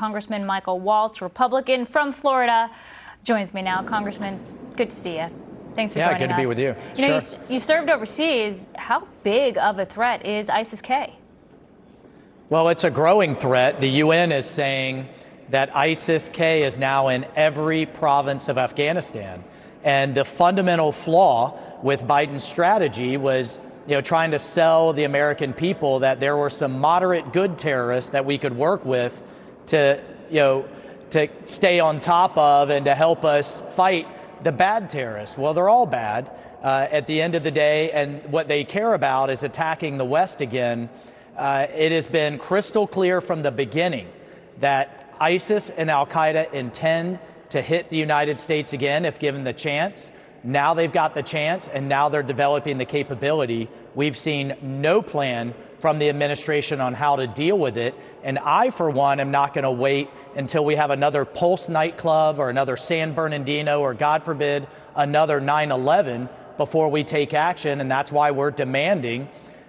Congressman Michael Waltz, Republican from Florida, joins me now. Congressman, good to see you. Thanks for joining us. Yeah, good to be with you. You know, you served overseas. How big of a threat is ISIS-K? Well, it's a growing threat. The UN is saying that ISIS-K is now in every province of Afghanistan. And the fundamental flaw with Biden's strategy was, trying to sell the American people that there were some moderate good terrorists that we could work with to stay on top of and to help us fight the bad terrorists. Well, they're all bad at the end of the day, and what they care about is attacking the West again. It has been crystal clear from the beginning that ISIS and Al-Qaeda intend to hit the United States again if given the chance. Now they've got the chance, and now they're developing the capability. We've seen no plan from the administration on how to deal with it. And I, for one, am not going to wait until we have another Pulse nightclub or another San Bernardino or, God forbid, another 9/11 before we take action. And that's why we're demanding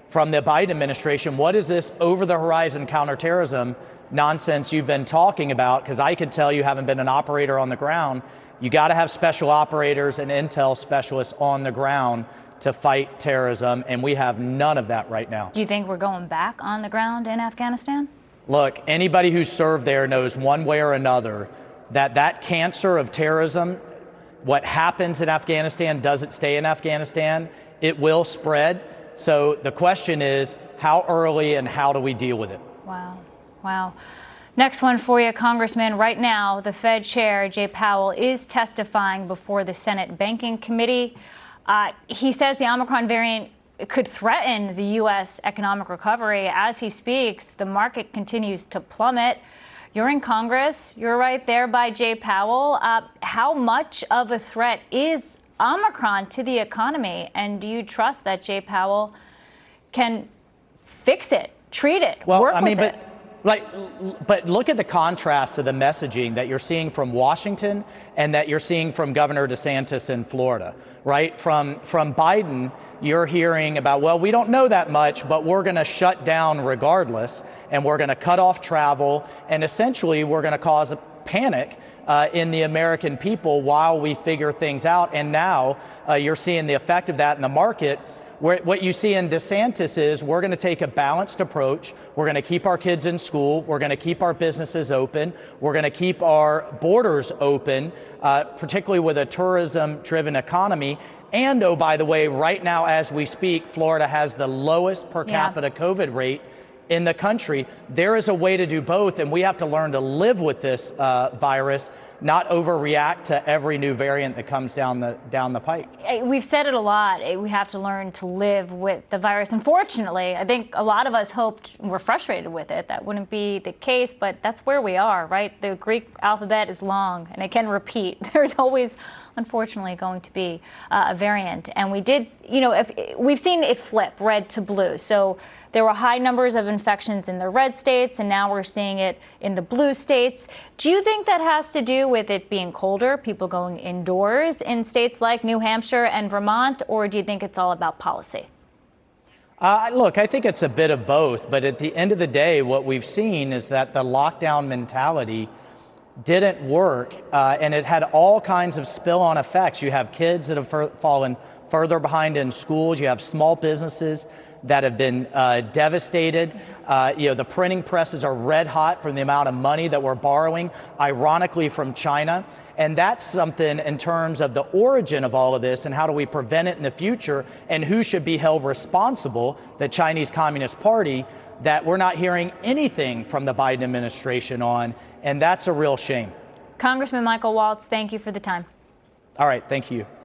from the Biden administration, what is this over-the-horizon counterterrorism nonsense you've been talking about? Because I could tell you, haven't been an operator on the ground. You got to have special operators and intel specialists on the ground to fight terrorism, and we have none of that right now. Do you think we're going back on the ground in Afghanistan? Look, anybody who served there knows one way or another that that cancer of terrorism, what happens in Afghanistan doesn't stay in Afghanistan. It will spread. So the question is, how early and how do we deal with it? Wow. Wow. Next one for you, Congressman. Right now, the Fed Chair, Jay Powell, is testifying before the Senate Banking Committee. He says the Omicron variant could threaten the U.S. economic recovery. As he speaks, the market continues to plummet. You're in Congress. You're right there by Jay Powell. How much of a threat is Omicron to the economy? And do you trust that Jay Powell can fix it, treat it, work with it? But look at the contrast to the messaging that you're seeing from Washington and that you're seeing from Governor DeSantis in Florida, right? From Biden, you're hearing about, well, we don't know that much, but we're going to shut down regardless, and we're going to cut off travel, and essentially we're going to cause a panic in the American people while we figure things out. And now you're seeing the effect of that in the market. What you see in DeSantis is we're going to take a balanced approach. We're going to keep our kids in school. We're going to keep our businesses open. We're going to keep our borders open, particularly with a tourism-driven economy. And, oh, by the way, right now as we speak, Florida has the lowest per capita COVID rate in the country. There is a way to do both, and we have to learn to live with this virus, not overreact to every new variant that comes down the pike. We've said it a lot. We have to learn to live with the virus. Unfortunately, I think a lot of us hoped, and we're frustrated with it, that wouldn't be the case, but that's where we are, right? The Greek alphabet is long, and it can repeat. There's always, unfortunately, going to be a variant. And we did, we've seen it flip red to blue. So there were high numbers of infections in the red states, and now we're seeing it in the blue states. Do you think that has to do with it being colder, people going indoors in states like New Hampshire and Vermont, or do you think it's all about policy? Look, I think it's a bit of both, but at the end of the day, what we've seen is that the lockdown mentality didn't work, and it had all kinds of spill-on effects. You have kids that have fallen further behind in schools. You have small businesses that have been devastated. The printing presses are red hot from the amount of money that we're borrowing, ironically from China. And that's something in terms of the origin of all of this and how do we prevent it in the future and who should be held responsible, the Chinese Communist Party, that we're not hearing anything from the Biden administration on. And that's a real shame. Congressman Michael Waltz, thank you for the time. All right, thank you.